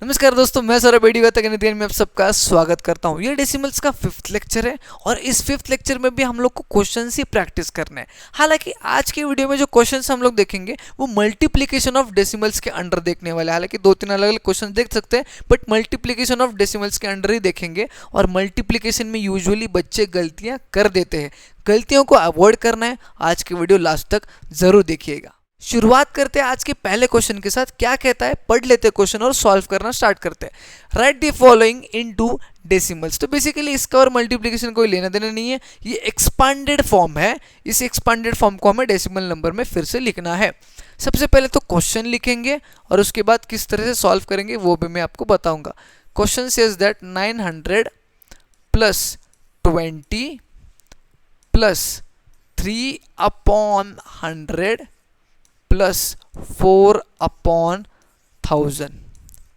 नमस्कार दोस्तों, मैं सौरभ बेड़ी में आप सबका स्वागत करता हूं। ये डेसिमल्स का 5th लेक्चर है और इस 5th लेक्चर में भी हम लोग को क्वेश्चंस ही प्रैक्टिस करना है। हालांकि आज के वीडियो में जो क्वेश्चंस हम लोग देखेंगे वो मल्टीप्लिकेशन ऑफ डेसिमल्स के अंडर देखने वाले हैं। हालांकि 2-3 अलग अलग क्वेश्चन देख सकते हैं, बट मल्टीप्लिकेशन ऑफ डेसिमल्स के अंडर ही देखेंगे। और मल्टीप्लिकेशन में यूजुअली बच्चे गलतियाँ कर देते हैं, गलतियों को अवॉइड करना है। आज की वीडियो लास्ट तक जरूर देखिएगा। शुरुआत करते हैं आज के पहले क्वेश्चन के साथ। क्या कहता है, पढ़ लेते हैं क्वेश्चन और सॉल्व करना स्टार्ट करते हैं। Right the following into decimals. तो बेसिकली इसका और मल्टीप्लिकेशन कोई लेना देना नहीं है, ये एक्सपांडेड फॉर्म है। इस एक्सपांडेड फॉर्म को हमें डेसिमल नंबर में फिर से लिखना है। सबसे पहले तो क्वेश्चन लिखेंगे और उसके बाद किस तरह से सॉल्व करेंगे वो भी मैं आपको बताऊंगा। Question says that 900 plus 20 plus 3/100 plus 4/1000।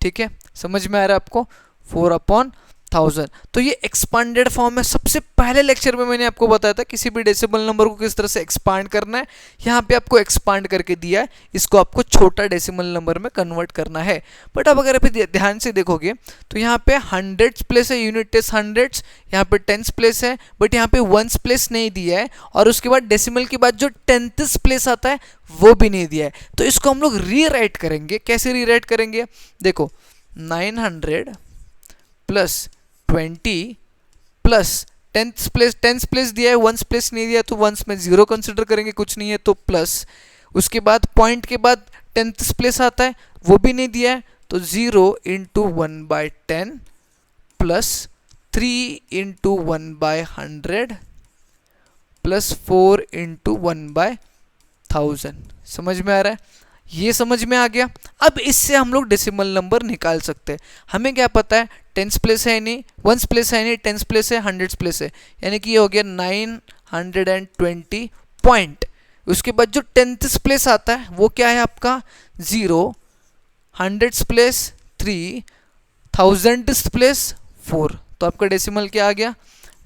ठीक है, समझ में आ रहा है आपको? 4/1000। तो ये एक्सपांडेड फॉर्म है। सबसे पहले लेक्चर में मैंने आपको बताया था किसी भी डेसिमल नंबर को किस तरह से एक्सपांड करना है। यहाँ पे आपको एक्सपांड करके दिया है, इसको आपको छोटा डेसिमल नंबर में कन्वर्ट करना है। बट अब अगर आप ध्यान से देखोगे तो यहाँ पे हंड्रेड्स प्लेस है, यूनिट टेस्ट हंड्रेड्स, यहाँ पे टेंस प्लेस है, बट यहाँ पे वंस प्लेस नहीं दिया है। और उसके बाद डेसिमल के बाद जो टेंथ्स प्लेस आता है वो भी नहीं दिया है। तो इसको हम लोग रीराइट करेंगे। कैसे रीराइट करेंगे? देखो, 900 प्लस 20 प्लस टेंथ प्लेस दिया है, वंस प्लेस नहीं दिया है, तो वंस में 0 कंसिडर करेंगे, कुछ नहीं है तो प्लस। उसके बाद पॉइंट के बाद टेंथ प्लेस आता है, वो भी नहीं दिया है, तो 0 into 1/10 plus 3 into 1/100 plus 4 into 1/1000। समझ में आ रहा है? ये समझ में आ गया। अब इससे हम लोग डेसिमल नंबर निकाल सकते हैं। हमें क्या पता है, टेंस प्लेस है नहीं, वंस प्लेस है नहीं, टेंस प्लेस है, हंड्रेड्स प्लेस है, यानी कि ये हो गया 920 पॉइंट। उसके बाद जो टेंथ्स प्लेस आता है वो क्या है आपका? 0, हंड्रेड्स प्लेस 3, थाउजेंड्स प्लेस 4। तो आपका डेसिमल क्या आ गया?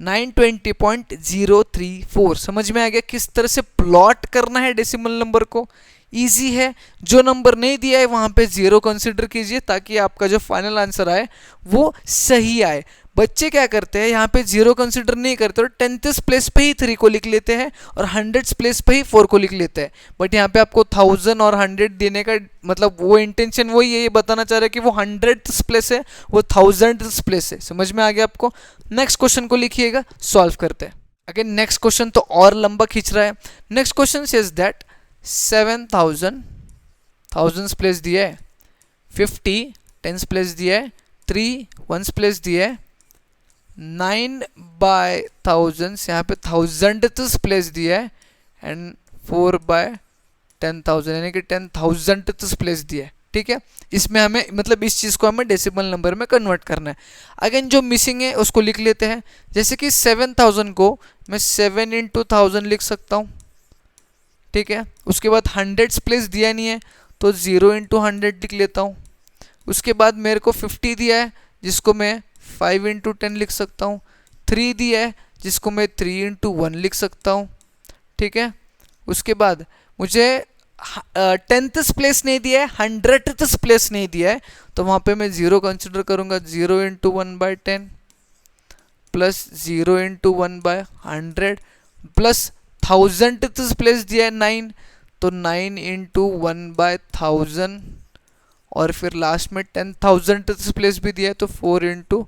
920.034। समझ में आ गया किस तरह से प्लॉट करना है डेसिमल नंबर को? इजी है। जो नंबर नहीं दिया है वहां पे 0 कंसिडर कीजिए ताकि आपका जो फाइनल आंसर आए वो सही आए। बच्चे क्या करते हैं, यहाँ पे 0 कंसिडर नहीं करते और टेंथ्स प्लेस पे ही 3 को लिख लेते हैं और हंड्रेड्स प्लेस पे ही 4 को लिख लेते हैं। बट यहाँ पे आपको 1000 और 100 देने का मतलब वो इंटेंशन वही है, ये बताना चाह रहा है कि वो हंड्रेड्स प्लेस है, वो थाउजेंड्स प्लेस है। समझ में आ गया आपको? नेक्स्ट क्वेश्चन को लिखिएगा, सॉल्व करते हैं। अगेन नेक्स्ट क्वेश्चन तो और लंबा खींच रहा है। Next question says that 7000 thousands place दिया है, 50 टेंस प्लेस दिया है, 3 वंस प्लेस दिया है, 9/1000 यहाँ पे थाउजेंड्स प्लेस दिया है एंड 4/10,000 यानी कि 10,000 प्लेस दिया है। ठीक है, इसमें हमें मतलब इस चीज़ को हमें डेसिमल नंबर में कन्वर्ट करना है। अगेन जो मिसिंग है उसको लिख लेते हैं। जैसे कि 7000 को मैं 7 इंटू 1000 लिख सकता हूँ। ठीक है, उसके बाद हंड्रेड्स प्लेस दिया नहीं है तो 0 इंटू 100 लिख लेता हूँ। उसके बाद मेरे को 50 दिया है जिसको मैं 5 इंटू 10 लिख सकता हूँ। 3 दिया है जिसको मैं 3 इंटू 1 लिख सकता हूँ। ठीक है, उसके बाद मुझे टेंथ्स प्लेस नहीं दिया है, हंड्रेड्स प्लेस नहीं दिया है, तो वहाँ पे मैं 0 कंसिडर करूँगा। 0 into 1/10 plus 0 into 1/100 plus thousands place दिया है 9, तो 9 इंटू 1/1000 और फिर लास्ट में 10,000 प्लेस भी दिया है तो 4 इंटू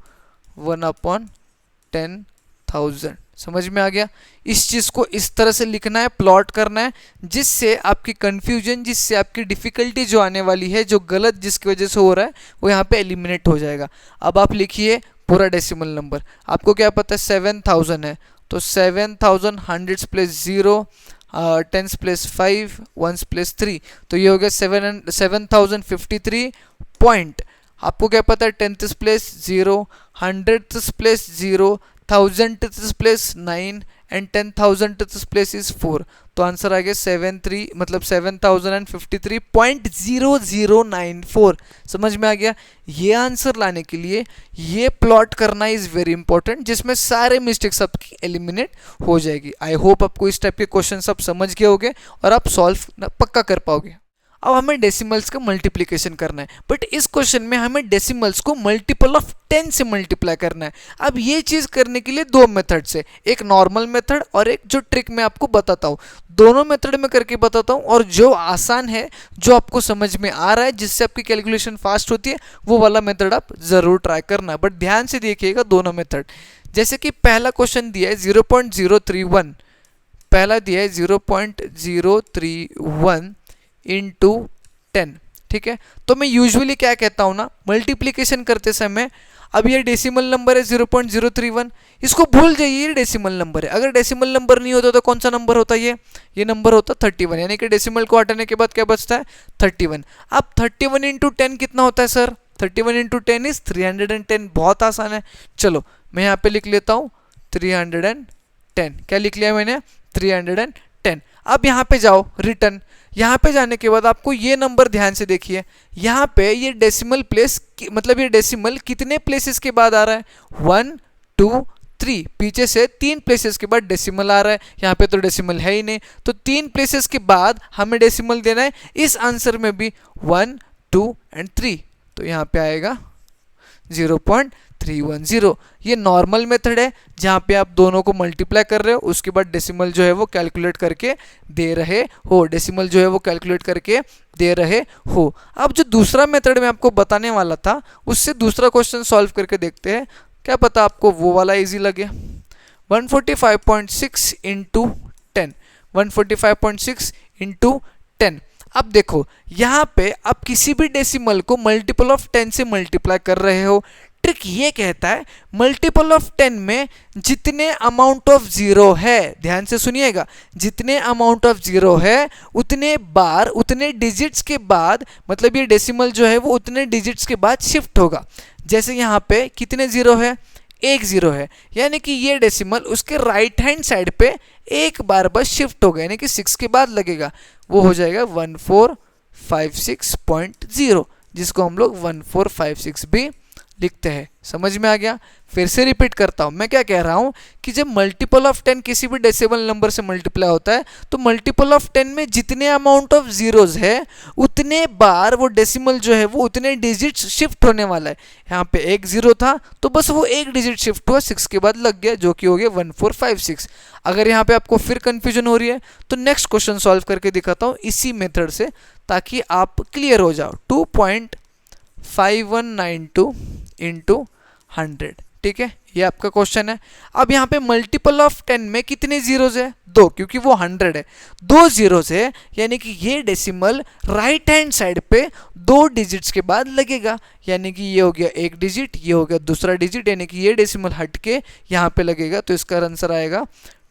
1/10,000। समझ में आ गया? इस चीज़ को इस तरह से लिखना है, प्लॉट करना है, जिससे आपकी कंफ्यूजन, जिससे आपकी डिफ़िकल्टी जो आने वाली है, जो गलत जिसकी वजह से हो रहा है वो यहाँ पे एलिमिनेट हो जाएगा। अब आप लिखिए पूरा डेसिमल नंबर। आपको क्या पता है? 7000 है तो 7000 hundreds place 0, tens place 5, ones place 3, तो ये हो गया 7053 पॉइंट। आपको क्या पता है? Tenths place 0, hundreds place 0, thousands place 9 and 10,000 place is 4। तो आंसर आ गया 7053.0094। समझ में आ गया? ये आंसर लाने के लिए ये प्लॉट करना इज वेरी इंपॉर्टेंट, जिसमें सारे मिस्टेक्स आपकी एलिमिनेट हो जाएगी। आई होप आपको इस टाइप के क्वेश्चन सब समझ गए होंगे और आप सॉल्व पक्का कर पाओगे। अब हमें डेसिमल्स का मल्टीप्लिकेशन करना है, बट इस क्वेश्चन में हमें डेसिमल्स को मल्टीपल ऑफ 10 से मल्टीप्लाई करना है। अब ये चीज करने के लिए दो मेथड से, एक नॉर्मल मेथड और एक जो ट्रिक मैं आपको बताता हूँ, दोनों मेथड में करके बताता हूँ, और जो आसान है, जो आपको समझ में आ रहा है, जिससे आपकी कैलकुलेशन फास्ट होती है, वो वाला मेथड आप जरूर ट्राई करना, बट ध्यान से देखिएगा दोनों मेथड। जैसे कि पहला क्वेश्चन दिया है 0.031, पहला दिया है 0.031 इंटू 10, ठीक है। तो मैं यूजुअली क्या कहता हूं ना, मल्टीप्लीकेशन करते समय, अब ये डेसिमल नंबर है 0.031, इसको भूल जाइए, ये डेसिमल नंबर है। अगर डेसिमल नंबर नहीं होता तो कौन सा नंबर होता है, ये नंबर होता 31, यानी कि डेसिमल को हटाने के बाद क्या बचता है 31। अब 31 इंटू 10 कितना होता है सर, 31 इंटू 10 इज 310। बहुत आसान है, चलो मैं यहाँ पे लिख लेता हूँ 310। क्या लिख लिया मैंने, 310। अब यहाँ पे जाओ रिटर्न, यहाँ पे जाने के बाद आपको ये नंबर ध्यान से देखिए, यहाँ पे ये डेसिमल प्लेस, मतलब ये डेसिमल कितने प्लेसेस के बाद आ रहा है, 1 2 3, पीछे से 3 प्लेसेस के बाद डेसिमल आ रहा है, यहाँ पे तो डेसिमल है ही नहीं, तो 3 प्लेसेस के बाद हमें डेसिमल देना है। इस आंसर में भी 1 2 एंड 3, तो यहाँ पे आएगा 0.310। ये नॉर्मल मेथड है जहाँ पे आप दोनों को मल्टीप्लाई कर रहे हो, उसके बाद डेसिमल जो है वो कैलकुलेट करके दे रहे हो, डेसिमल जो है वो कैलकुलेट करके दे रहे हो। अब जो दूसरा मेथड मैं आपको बताने वाला था, उससे दूसरा क्वेश्चन सॉल्व करके देखते हैं, क्या पता आपको वो वाला इजी लगे। 145.6 इंटू 10, 145.6 इंटू 10। अब देखो यहाँ पे आप किसी भी डेसिमल को मल्टीपल ऑफ 10 से मल्टीप्लाई कर रहे हो। ट्रिक ये कहता है मल्टीपल ऑफ 10 में जितने अमाउंट ऑफ जीरो है, ध्यान से सुनिएगा, जितने अमाउंट ऑफ जीरो है उतने बार, उतने डिजिट्स के बाद, मतलब ये डेसिमल जो है वो उतने डिजिट्स के बाद शिफ्ट होगा। जैसे यहाँ पे कितने जीरो है, एक जीरो है, यानी कि ये डेसिमल उसके राइट हैंड साइड पे एक बार बस शिफ्ट होगा, यानी कि 6 के बाद लगेगा, वो हो जाएगा 1456.0, जिसको हम लोग 1456 भी लिखते हैं। समझ में आ गया? फिर से रिपीट करता हूं, मैं क्या कह रहा हूं कि जब मल्टीपल ऑफ 10 किसी भी डेसिमल नंबर से मल्टीप्लाई होता है, तो मल्टीपल ऑफ 10 में जितने अमाउंट ऑफ जीरोज है उतने बार वो डेसिमल जो है वो उतने डिजिट्स शिफ्ट होने वाला है। यहाँ पे एक जीरो था तो बस वो एक डिजिट शिफ्ट हुआ, 6 के बाद लग गया, जो कि हो गया 1456। अगर यहाँ पे आपको फिर कंफ्यूजन हो रही है तो नेक्स्ट क्वेश्चन सॉल्व करके दिखाता हूँ इसी मेथड से, ताकि आप क्लियर हो जाओ। 2.5192 इंटू 100, ठीक है, ये आपका क्वेश्चन है। अब यहाँ पे मल्टीपल ऑफ 10 में कितने जीरोज है, 2, क्योंकि वो 100 है, 2 जीरोज है, यानी कि ये डेसिमल राइट हैंड साइड पे 2 डिजिट्स के बाद लगेगा, यानी कि ये हो गया एक डिजिट, ये हो गया दूसरा डिजिट, यानी कि ये डेसिमल हट के यहाँ पे लगेगा, तो इसका आंसर आएगा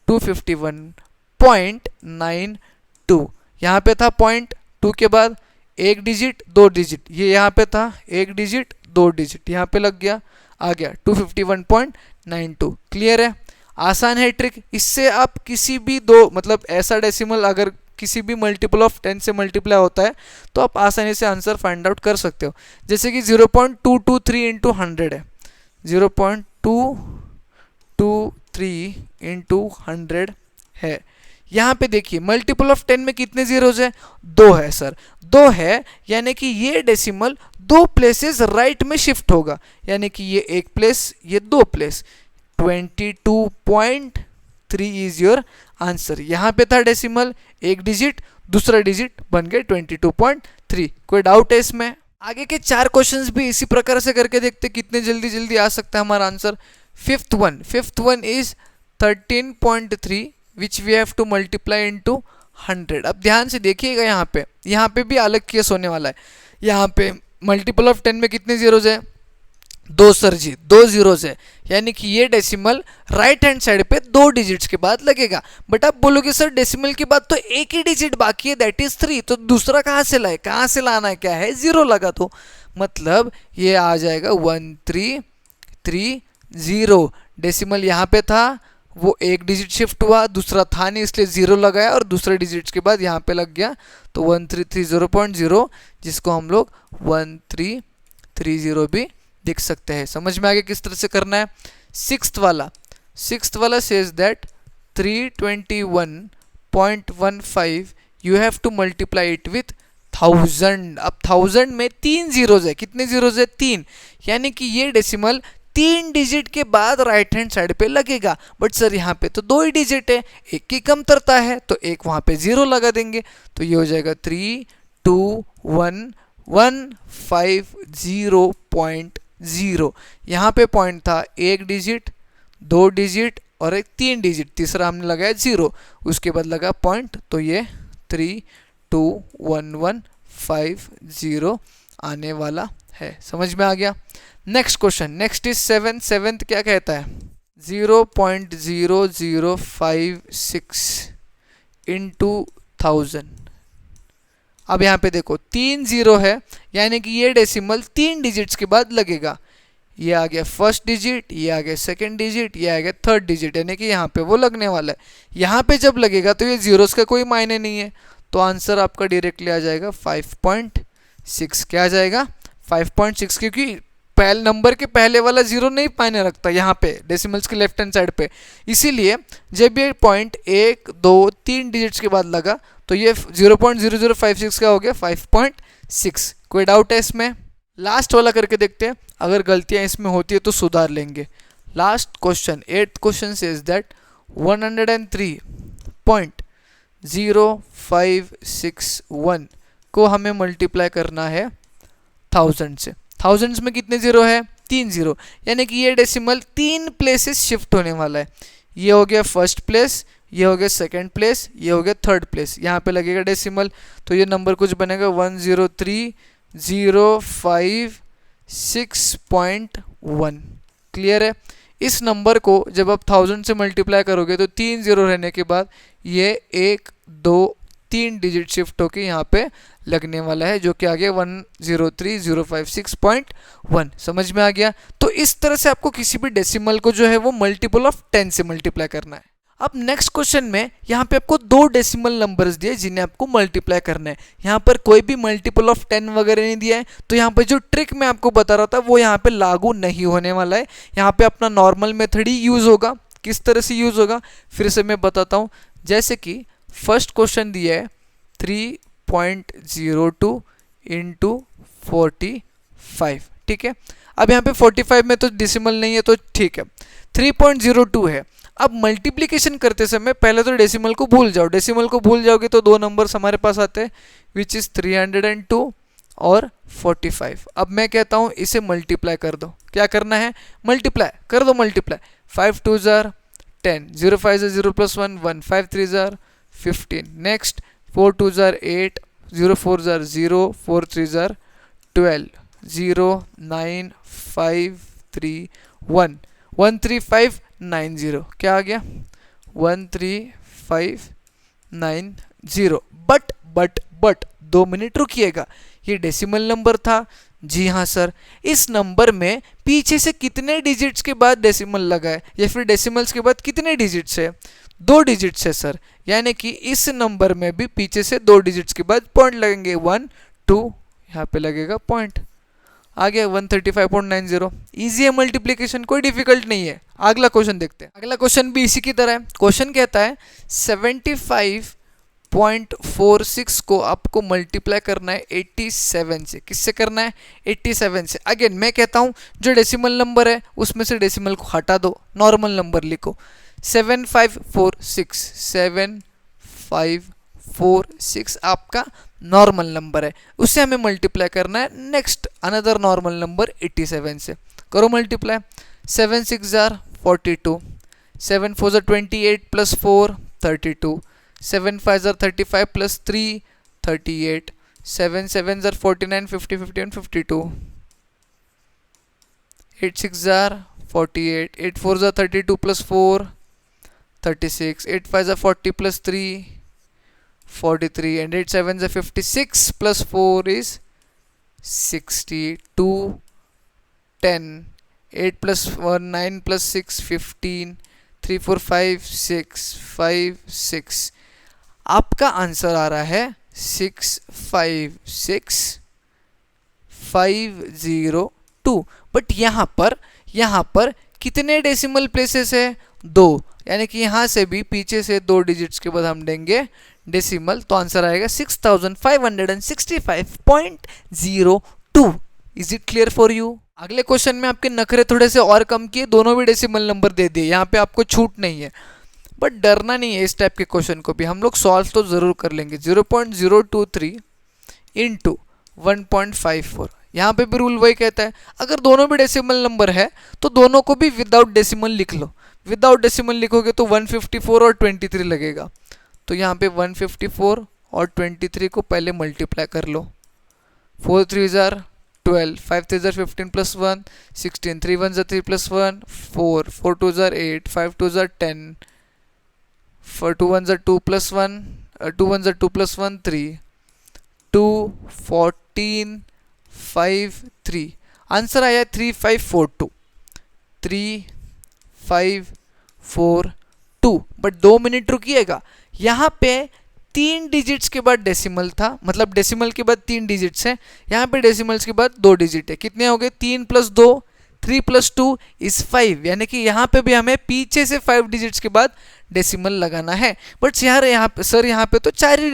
251.92। यहाँ पे था पॉइंट 2 के बाद एक डिजिट 2 डिजिट, ये यहाँ पे था एक डिजिट 2 डिजिट, यहाँ पे लग गया, आ गया 251.92। क्लियर है? आसान है ट्रिक, इससे आप किसी भी दो, मतलब ऐसा डेसिमल अगर किसी भी मल्टीपल ऑफ 10 से मल्टीप्लाई होता है तो आप आसानी से आंसर फाइंड आउट कर सकते हो। जैसे कि 0.223 इंटू 100 है, 0.223 इंटू 100 है। यहाँ पे देखिए मल्टीपल ऑफ 10 में कितने जीरोज है, 2 है सर, 2 है, यानी कि ये डेसिमल 2 प्लेसेस राइट में शिफ्ट होगा, यानी कि ये एक प्लेस, ये 2 प्लेस, 22.3 इज योर आंसर। यहाँ पे था डेसिमल एक डिजिट, दूसरा डिजिट बन गए 22.3। कोई डाउट है इसमें? आगे के 4 क्वेश्चंस भी इसी प्रकार से करके देखते कितने जल्दी जल्दी आ सकता है हमारा answer. Fifth one is 13.3 which we have to multiply into 100। अब ध्यान से देखिएगा, यहाँ पे भी अलग केस होने वाला है। यहाँ पे मल्टीपल ऑफ 10 में कितने जीरोज है, 2 सर जी, 2 जीरोज है, यानी कि ये डेसिमल राइट हैंड साइड पे 2 डिजिट्स के बाद लगेगा। बट आप बोलोगे सर डेसिमल के बाद तो एक ही डिजिट बाकी है, दैट इज 3, तो दूसरा कहाँ से लाए, कहाँ से लाना है, क्या है, 0 लगा, तो मतलब ये आ जाएगा 1330। डेसिमल यहाँ पे था, वो एक डिजिट शिफ्ट हुआ, दूसरा था नहीं इसलिए 0 लगाया, और दूसरे डिजिट्स के बाद यहाँ पे लग गया, तो 1330.0, जिसको हम लोग 1330 भी लिख सकते हैं। समझ में आगे किस तरह से करना है। सिक्स्थ वाला says that 321.15 you have to multiply it with 1000। अब 1000 में 3 जीरोज है, कितने जीरोज है? 3, यानी कि ये डेसिमल 3 डिजिट के बाद राइट हैंड साइड पे लगेगा। बट सर यहाँ पे तो 2 ही डिजिट है, एक की कमतरता है, तो एक वहाँ पे 0 लगा देंगे, तो ये हो जाएगा 321150.0। यहाँ पे पॉइंट था 1 डिजिट, 2 डिजिट और एक 3 डिजिट, तीसरा हमने लगाया 0, उसके बाद लगा पॉइंट, तो ये 321150 आने वाला है। समझ में आ गया? Next question, next is 7th क्या कहता है? 0.0056 इंटू 1000। अब यहाँ पे देखो 3 0 है, यानी कि ये डेसिमल 3 डिजिट्स के बाद लगेगा। ये आ गया फर्स्ट डिजिट, ये आ गया सेकंड डिजिट, ये आ गया थर्ड डिजिट, यानी कि यहाँ पे वो लगने वाला है। यहाँ पे जब लगेगा तो ये जीरोस का कोई मायने नहीं है, तो आंसर आपका डायरेक्टली आ जाएगा 5.6। क्या आ जाएगा? 5.6, क्योंकि पहले नंबर के पहले वाला 0 नहीं मायने रखता यहाँ पे डेसिमल्स के लेफ्ट हैंड साइड पे, इसीलिए जब ये पॉइंट 1 2 3 डिजिट्स के बाद लगा तो ये 0.0056 का हो गया 5.6। कोई डाउट है इसमें? लास्ट वाला करके देखते हैं, अगर गलतियां इसमें होती है तो सुधार लेंगे। Last question, 8th question says that 103.0561 को हमें मल्टीप्लाई करना है 1000 से। थाउजेंड्स में कितने जीरो है? 3 जीरो, यानी कि ये डेसिमल 3 प्लेसेस शिफ्ट होने वाला है। ये हो गया फर्स्ट प्लेस, ये हो गया सेकंड प्लेस, ये हो गया थर्ड प्लेस, यहाँ पे लगेगा डेसिमल, तो ये नंबर कुछ बनेगा 103.056.1। क्लियर है? इस नंबर को जब आप 1000 से मल्टीप्लाई करोगे तो 3 जीरो रहने के बाद ये 1 2 3 डिजिट शिफ्ट होके यहाँ पे लगने वाला है, जो कि आ गया 103.056.1। समझ में आ गया? तो इस तरह से आपको किसी भी डेसिमल को जो है वो मल्टीपल ऑफ 10 से मल्टीप्लाई करना है। अब नेक्स्ट क्वेश्चन में यहाँ पे आपको 2 डेसिमल नंबर्स दिए जिन्हें आपको मल्टीप्लाई करना है। यहाँ पर कोई भी मल्टीपल ऑफ 10 वगैरह नहीं दिया है, तो यहाँ पे जो ट्रिक मैं आपको बता रहा था वो यहाँ पे लागू नहीं होने वाला है। यहाँ पे अपना नॉर्मल मेथड ही यूज होगा। किस तरह से यूज होगा फिर से मैं बताता हूँ। जैसे कि फर्स्ट क्वेश्चन दिया है 3.02 इंटू 45, ठीक है। अब यहाँ पे 45 में तो डेसिमल नहीं है, तो ठीक है 3.02 है। अब मल्टीप्लिकेशन करते समय पहले तो डेसिमल को भूल जाओ, डेसिमल को भूल जाओगे तो 2 नंबर्स हमारे पास आते हैं, विच इज 302 और 45। अब मैं कहता हूँ इसे मल्टीप्लाई कर दो। क्या करना है? मल्टीप्लाई कर दो, multiply. 5 2 jar 10, 0 5 0 + 1 1, 5 3 jar 15। Next 4 2 jar 8, 0 4 jar 0, 4 3 jar 12, 0 9 5 3 1, 13590। क्या आ गया? 13590। बट 2 मिनट रुकिएगा, ये डेसिमल नंबर था। जी हाँ सर, इस नंबर में पीछे से कितने डिजिट्स के बाद डेसिमल लगा है, या फिर डेसिमल्स के बाद कितने डिजिट्स है? 2 डिजिट्स है सर, यानी कि इस नंबर में भी पीछे से 2 डिजिट्स के बाद पॉइंट लगेंगे, 1 2, यहाँ पे लगेगा पॉइंट। आ गया 135.90। इजी है मल्टीप्लिकेशन, कोई डिफिकल्ट नहीं है। अगला क्वेश्चन देखते हैं। अगला क्वेश्चन भी इसी की तरह है। क्वेश्चन कहता है 75.46 को आपको मल्टीप्लाई करना है 87 से। किससे करना है? 87 से। अगेन मैं कहता हूँ जो डेसिमल नंबर है उसमें से डेसिमल को हटा दो, नॉर्मल नंबर लिखो। 7546 आपका नॉर्मल नंबर है, उससे हमें मल्टीप्लाई करना है नेक्स्ट अनदर नॉर्मल नंबर 87 से। करो multiply. 7 6 jar 42, 7 4 jar 28 + 4 32, 7 5 jar 35 + 3 38, 7 7 jar 49 50 51 52, 8 6 jar 48, 8 4 jar 32 + 4 36, 8 5 jar 40 + 3 43, and 8 7 is 56 + 4 is 62, 10, 8 + 1 9 + 6 15, 3 4 5 6 5 6। आपका आंसर आ रहा है 656502। बट यहाँ पर कितने डेसिमल प्लेसेस है? 2। यानी कि यहाँ से भी पीछे से 2 डिजिट्स के बाद हम देंगे डेसिमल, तो आंसर आएगा 6565.02। Is it clear for you? अगले क्वेश्चन में आपके नखरे थोड़े से और कम किए, दोनों भी डेसिमल नंबर दे दिए, यहाँ पे आपको छूट नहीं है, बट डरना नहीं है। इस टाइप के क्वेश्चन को भी हम लोग सॉल्व तो जरूर कर लेंगे। 0.023 इंटू 1.54, यहाँ पे भी रूल वही कहता है, अगर दोनों भी डेसिमल नंबर है तो दोनों को भी विदाउट डेसिमल लिख लो। विदाउट डेसिमल लिखोगे तो 154 और 23 लगेगा, तो यहाँ पे 154 और 23 को पहले मल्टीप्लाई कर लो। 4 3 jar 12, 5 3 jar 15 plus 1 16, 3 1 jar 3 plus 1 4, 4 2 jar 8, 5 2 jar 10, 4 2 1 jar 2 plus 1 2 1 jar 2 plus 1 3, 2 14 5 3, answer आया 3542, 3542। बट 2 मिनट रुकिएगा, यहाँ पे 3 डिजिट्स के बाद डेसिमल था, मतलब डेसिमल के बाद 3 डिजिट्स है, यहाँ पे डेसिमल्स के बाद 2 डिजिट है। कितने हो गए? 3 + 2, 3 + 2 इज 5, यानी कि यहाँ पे भी हमें पीछे से 5 डिजिट्स के बाद डेसिमल लगाना है। बट यार यहाँ पे सर, यहाँ पे तो 4 ही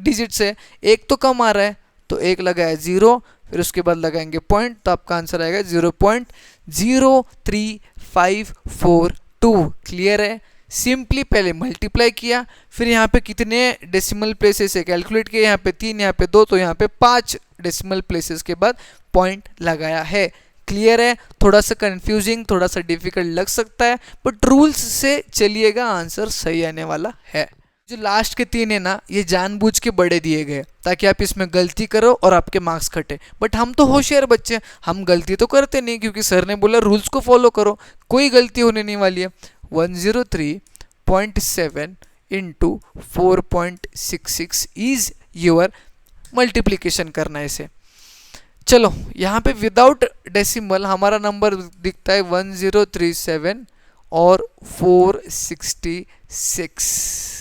डिजिट्स है, एक तो कम आ रहा है, तो एक लगाया 0, फिर उसके बाद लगाएंगे पॉइंट, तो आपका आंसर आएगा 0.03542। क्लियर है? सिंपली पहले मल्टीप्लाई किया, फिर यहाँ पे कितने डेसिमल प्लेसेस है कैलकुलेट किया, यहाँ पे 3, यहाँ पे 2, तो यहाँ पे 5 डेसिमल प्लेसेस के बाद पॉइंट लगाया है। क्लियर है? थोड़ा सा कंफ्यूजिंग, थोड़ा सा डिफिकल्ट लग सकता है, बट रूल्स से चलिएगा, आंसर सही आने वाला है। जो लास्ट के 3 है ना, ये जानबूझ के बड़े दिए गए ताकि आप इसमें गलती करो और आपके मार्क्स कटे, बट हम तो होशियार बच्चे, हम गलती तो करते नहीं, क्योंकि सर ने बोला रूल्स को फॉलो करो, कोई गलती होने नहीं वाली है। 103.7 इंटू 4.66 इज योर मल्टीप्लीकेशन करना है इसे। चलो यहाँ पे विदाउट डेसिमल हमारा नंबर दिखता है 1037 और 466।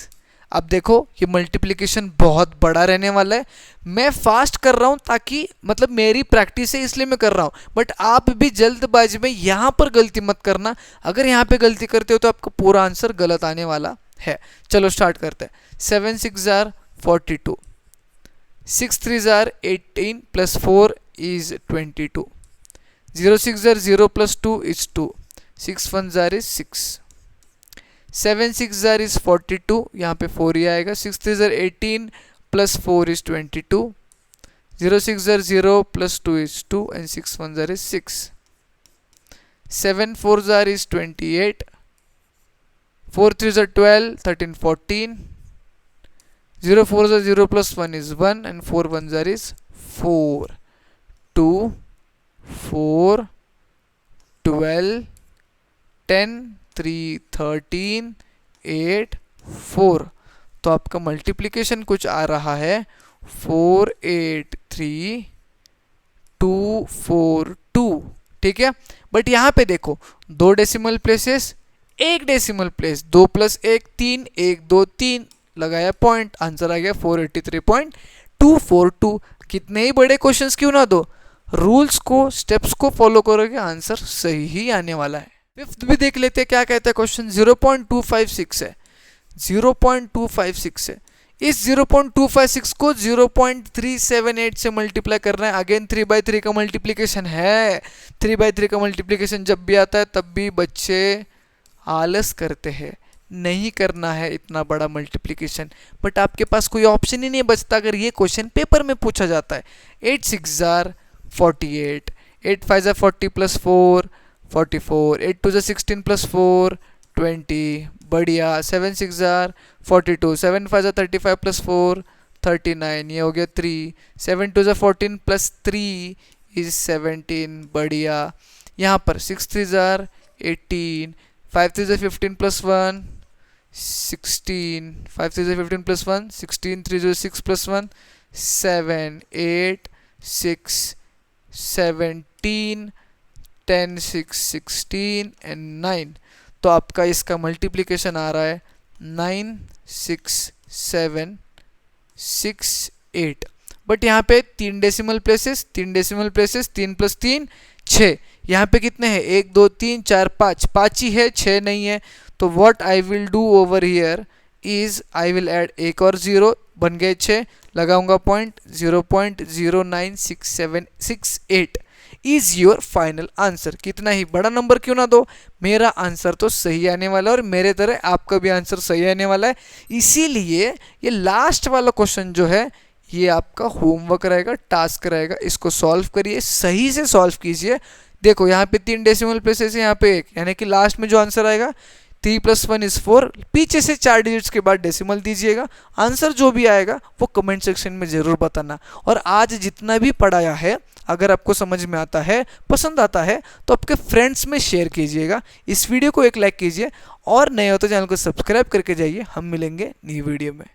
अब देखो ये मल्टीप्लिकेशन बहुत बड़ा रहने वाला है, मैं फास्ट कर रहा हूँ ताकि मतलब मेरी प्रैक्टिस है इसलिए मैं कर रहा हूँ, बट आप भी जल्दबाजी में यहाँ पर गलती मत करना, अगर यहाँ पे गलती करते हो तो आपका पूरा आंसर गलत आने वाला है। चलो स्टार्ट करते हैं। 7 6 jar 42, 6 3 jar 18 plus 4 is 22, 0 6 jar 0 plus 2 is 2, 6 1 jar is 6, 7 6 jar is 42, यहाँ पे 4 ही आएगा, 6 3 jar 18 plus 4 is 22, 0 6 jar 0 plus 2 is 2 and 6 1 jar is 6, 7 4 jar is 28, 4 3 jar 12, 13 14, 0 4 jar 0 plus 1 is 1 and 4 1 jar is 4, 2 4 12 10 3 13 8 4, तो आपका मल्टीप्लिकेशन कुछ आ रहा है 483242। ठीक है, बट यहाँ पे देखो 2 डेसिमल प्लेसेस, 1 डेसिमल प्लेस, 2 + 1 3, 1 2 3 लगाया पॉइंट, आंसर आ गया 483.242। कितने ही बड़े क्वेश्चंस क्यों ना दो, रूल्स को स्टेप्स को फॉलो करोगे आंसर सही ही आने वाला है। फिफ्थ भी देख लेते हैं क्या कहता है क्वेश्चन। 0.256 है, 0.256 है, इस 0.256 को 0.378 से मल्टीप्लाई करना है। अगेन 3/3 का मल्टीप्लिकेशन है, 3/3 का मल्टीप्लिकेशन जब भी आता है तब भी बच्चे आलस करते हैं, नहीं करना है इतना बड़ा मल्टीप्लिकेशन, बट आपके पास कोई ऑप्शन ही नहीं बचता अगर ये क्वेश्चन पेपर में पूछा जाता है। 8 6 jar 48, 8 5 jar 40 plus 4 44, 8 2 jar 16 plus 4 20, बढ़िया। 7 6 जार 42, 7 5 जार 35 प्लस 4 39, ये हो गया 3, 7 2 जार 14 प्लस 3 इज 17, बढ़िया। यहाँ पर 6 3 jar 18, 5 3 jar 15 plus 1 16, 5 3 jar 15 plus 1 16, 3 jar 6 plus 1 7, 8 6 17, 10 6 16 and 9, तो आपका इसका मल्टीप्लिकेशन आ रहा है 9 6 7 6 8, बट यहाँ पे 3 डेसिमल प्लेसेस, 3 डेसिमल प्लेसेस, 3 + 3 6, यहाँ पे कितने हैं 1 2 3 4 5, 5 ही है 6 नहीं है, तो what I will do over here is I will add एक और 0, बन गए 6, लगाऊंगा point, 0.0966768 is your final answer. कितना ही बड़ा नंबर क्यों ना दो, मेरा आंसर तो सही आने वाला है और मेरे तरह आपका भी आंसर सही आने वाला है। इसीलिए ये लास्ट वाला क्वेश्चन जो है ये आपका होमवर्क रहेगा, टास्क रहेगा, इसको सॉल्व करिए, सही से सॉल्व कीजिए। देखो यहाँ पे 3 डेसिमल प्लेसेस है, यहाँ पे 1, यानी कि लास्ट में जो आंसर आएगा 3 + 1 = 4, पीछे से 4 डिजिट्स के बाद डेसिमल दीजिएगा। आंसर जो भी आएगा वो कमेंट सेक्शन में ज़रूर बताना। और आज जितना भी पढ़ाया है अगर आपको समझ में आता है, पसंद आता है, तो आपके फ्रेंड्स में शेयर कीजिएगा। इस वीडियो को एक लाइक कीजिए और नए हो तो चैनल को सब्सक्राइब करके जाइए। हम मिलेंगे नई वीडियो में।